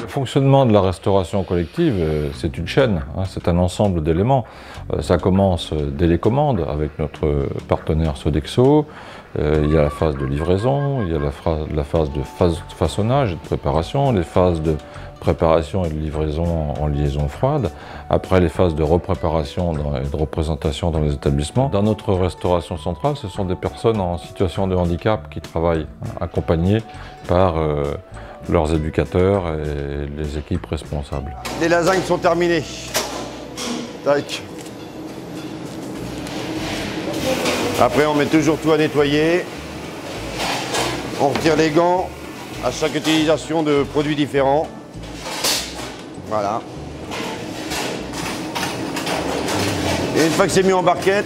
fonctionnement de la restauration collective, c'est une chaîne, hein, c'est un ensemble d'éléments. Ça commence dès les commandes avec notre partenaire Sodexo. Il y a la phase de livraison, il y a la phase de façonnage et de préparation, les phases de préparation et de livraison en liaison froide, après les phases de repréparation et de représentation dans les établissements. Dans notre restauration centrale, ce sont des personnes en situation de handicap qui travaillent accompagnées par leurs éducateurs et les équipes responsables. Les lasagnes sont terminées. Tac. Après, on met toujours tout à nettoyer. On retire les gants à chaque utilisation de produits différents. Voilà. Et une fois que c'est mis en barquette,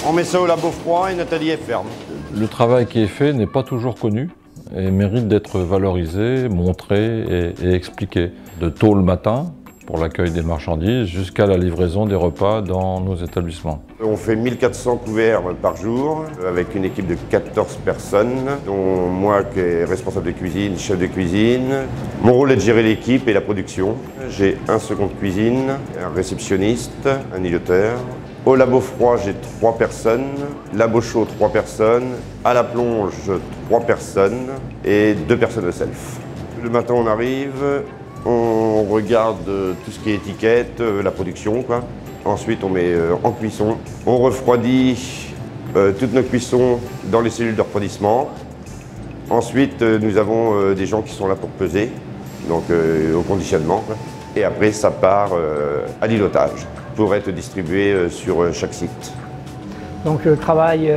on met ça au labo froid et Nathalie est ferme. Le travail qui est fait n'est pas toujours connu et mérite d'être valorisé, montré et expliqué. De tôt le matin, pour l'accueil des marchandises, jusqu'à la livraison des repas dans nos établissements. On fait 1400 couverts par jour, avec une équipe de 14 personnes, dont moi qui est responsable de cuisine, chef de cuisine. Mon rôle est de gérer l'équipe et la production. J'ai un second de cuisine, un réceptionniste, un îloteur. Au labo froid, j'ai 3 personnes. Labo chaud, 3 personnes. À la plonge, 3 personnes. Et 2 personnes de self. Le matin, on arrive, on regarde tout ce qui est étiquette, la production, quoi. Ensuite, on met en cuisson. On refroidit toutes nos cuissons dans les cellules de refroidissement. Ensuite, nous avons des gens qui sont là pour peser, donc au conditionnement, quoi. Et après, ça part à l'îlotage pour être distribué sur chaque site. Donc je travaille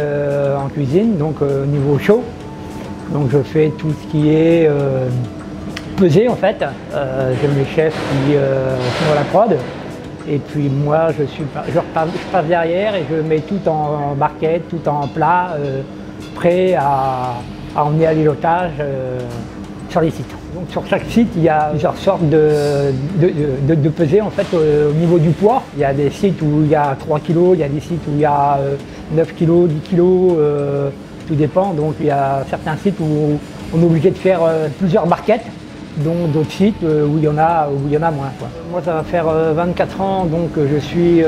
en cuisine, donc au niveau chaud. Donc je fais tout ce qui est pesé en fait. J'ai mes chefs qui sont à la prod. Et puis moi je passe derrière et je mets tout en barquette, tout en plat, prêt à emmener à l'îlotage sur les sites. Donc sur chaque site, il y a plusieurs sortes de pesées en fait au niveau du poids. Il y a des sites où il y a 3 kg, il y a des sites où il y a 9 kg, 10 kg, tout dépend. Donc il y a certains sites où on est obligé de faire plusieurs barquettes, dont d'autres sites où il y en a moins, quoi. Moi ça va faire 24 ans donc je suis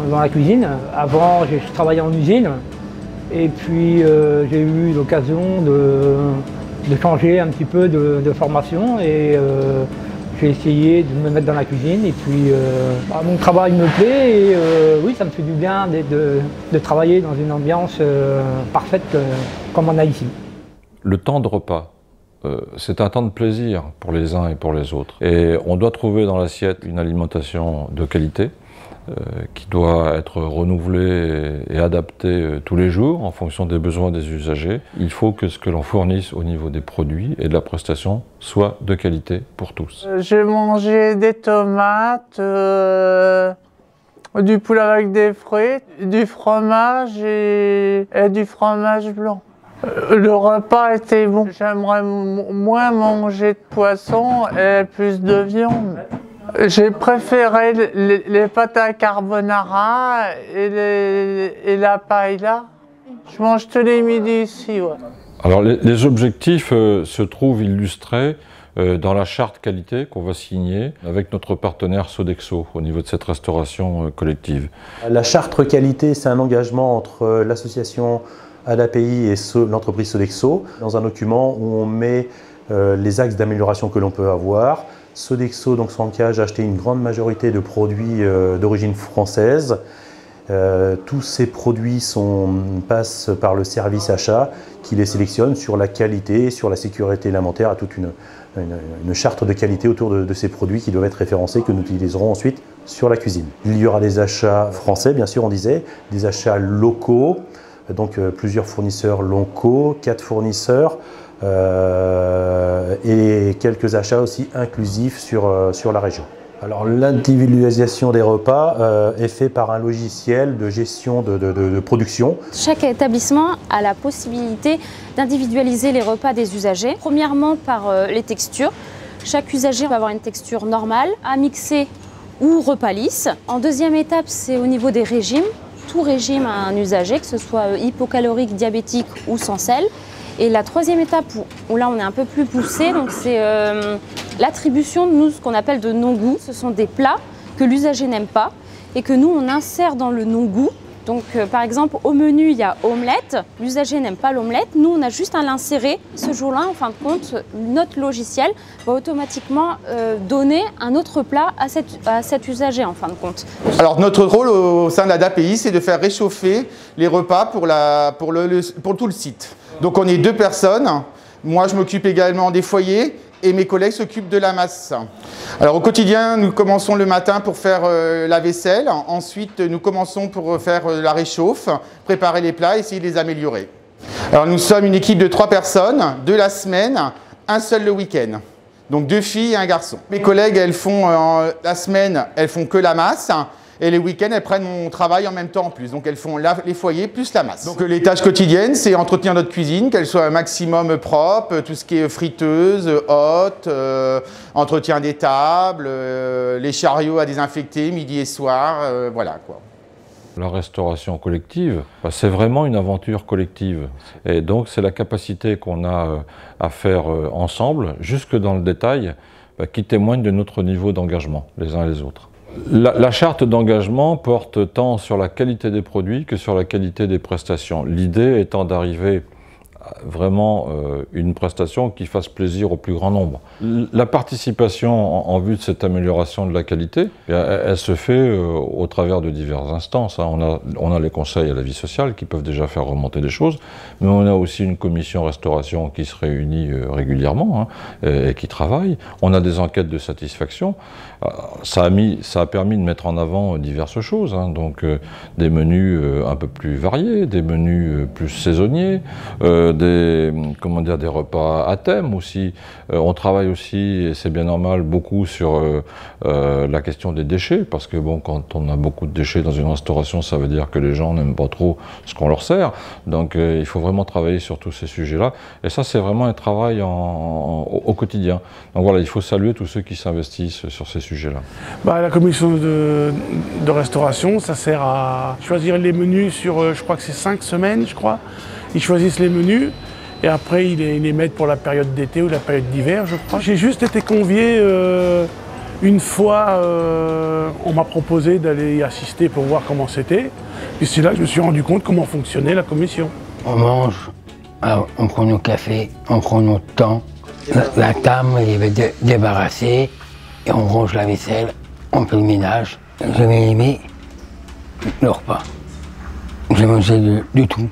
dans la cuisine. Avant je travaillais en usine et puis j'ai eu l'occasion de changer un petit peu de formation et j'ai essayé de me mettre dans la cuisine et puis mon travail me plaît et oui, ça me fait du bien de travailler dans une ambiance parfaite comme on a ici. Le temps de repas, c'est un temps de plaisir pour les uns et pour les autres. Et on doit trouver dans l'assiette une alimentation de qualité qui doit être renouvelée et adaptée tous les jours en fonction des besoins des usagers. Il faut que ce que l'on fournisse au niveau des produits et de la prestation soit de qualité pour tous. J'ai mangé des tomates, du poulet avec des fruits, du fromage et du fromage blanc. Le repas était bon. J'aimerais moins manger de poisson et plus de viande. J'ai préféré les pâtes à carbonara et la paella. Je mange tous les midis ici. Ouais. Alors les objectifs se trouvent illustrés dans la charte qualité qu'on va signer avec notre partenaire Sodexo au niveau de cette restauration collective. La charte qualité, c'est un engagement entre l'association ADAPI et l'entreprise Sodexo dans un document où on met les axes d'amélioration que l'on peut avoir. Sodexo donc s'engage à acheter une grande majorité de produits d'origine française. Tous ces produits passent par le service achat qui les sélectionne sur la qualité, sur la sécurité alimentaire, à toute une charte de qualité autour de ces produits qui doivent être référencés, que nous utiliserons ensuite sur la cuisine. Il y aura des achats français, bien sûr, on disait, des achats locaux, donc plusieurs fournisseurs locaux, 4 fournisseurs, et quelques achats aussi inclusifs sur la région. Alors l'individualisation des repas est faite par un logiciel de gestion de production. Chaque établissement a la possibilité d'individualiser les repas des usagers. Premièrement par les textures. Chaque usager va avoir une texture normale, à mixer ou repas lisse. En deuxième étape, c'est au niveau des régimes. Tout régime a un usager, que ce soit hypocalorique, diabétique ou sans sel. Et la troisième étape où là on est un peu plus poussé, donc c'est l'attribution de nous, ce qu'on appelle de non-goût. Ce sont des plats que l'usager n'aime pas et que nous on insère dans le non-goût. Donc par exemple au menu il y a omelette, l'usager n'aime pas l'omelette, nous on a juste à l'insérer. Ce jour-là en fin de compte notre logiciel va automatiquement donner un autre plat à cet usager en fin de compte. Alors notre rôle au sein de la DAPI c'est de faire réchauffer les repas pour tout le site. Donc on est 2 personnes, moi je m'occupe également des foyers et mes collègues s'occupent de la masse. Alors au quotidien, nous commençons le matin pour faire la vaisselle. Ensuite, nous commençons pour faire la réchauffe, préparer les plats, essayer de les améliorer. Alors nous sommes une équipe de 3 personnes, 2 la semaine, un seul le week-end. Donc 2 filles et un garçon. Mes collègues, elles font la semaine, elles font que la masse. Et les week-ends, elles prennent mon travail en même temps en plus. Donc elles font les foyers plus la masse. Donc les tâches quotidiennes, c'est entretenir notre cuisine, qu'elle soit un maximum propre, tout ce qui est friteuse, hotte, entretien des tables, les chariots à désinfecter midi et soir, voilà quoi. La restauration collective, c'est vraiment une aventure collective. Et donc c'est la capacité qu'on a à faire ensemble, jusque dans le détail, qui témoigne de notre niveau d'engagement, les uns et les autres. La charte d'engagement porte tant sur la qualité des produits que sur la qualité des prestations. L'idée étant d'arriver à vraiment une prestation qui fasse plaisir au plus grand nombre. La participation en vue de cette amélioration de la qualité, elle se fait au travers de diverses instances. On a les conseils à la vie sociale qui peuvent déjà faire remonter des choses, mais on a aussi une commission restauration qui se réunit régulièrement et qui travaille. On a des enquêtes de satisfaction. Ça a permis de mettre en avant diverses choses, donc des menus un peu plus variés, des menus plus saisonniers, des repas à thème aussi. On travaille aussi, et c'est bien normal, beaucoup sur la question des déchets, parce que bon, quand on a beaucoup de déchets dans une restauration, ça veut dire que les gens n'aiment pas trop ce qu'on leur sert. Donc il faut vraiment travailler sur tous ces sujets-là. Et ça, c'est vraiment un travail au quotidien. Donc voilà, il faut saluer tous ceux qui s'investissent sur ces sujets-là. La commission de restauration, ça sert à choisir les menus sur, je crois que c'est 5 semaines, je crois. Ils choisissent les menus et après ils les mettent pour la période d'été ou la période d'hiver, je crois. J'ai juste été convié une fois, on m'a proposé d'aller y assister pour voir comment c'était. Et c'est là que je me suis rendu compte comment fonctionnait la commission. On mange, alors on prend nos cafés, on prend notre temps. La table elle est débarrassée et on range la vaisselle, on fait le ménage. J'ai aimé le repas. J'ai mangé de tout.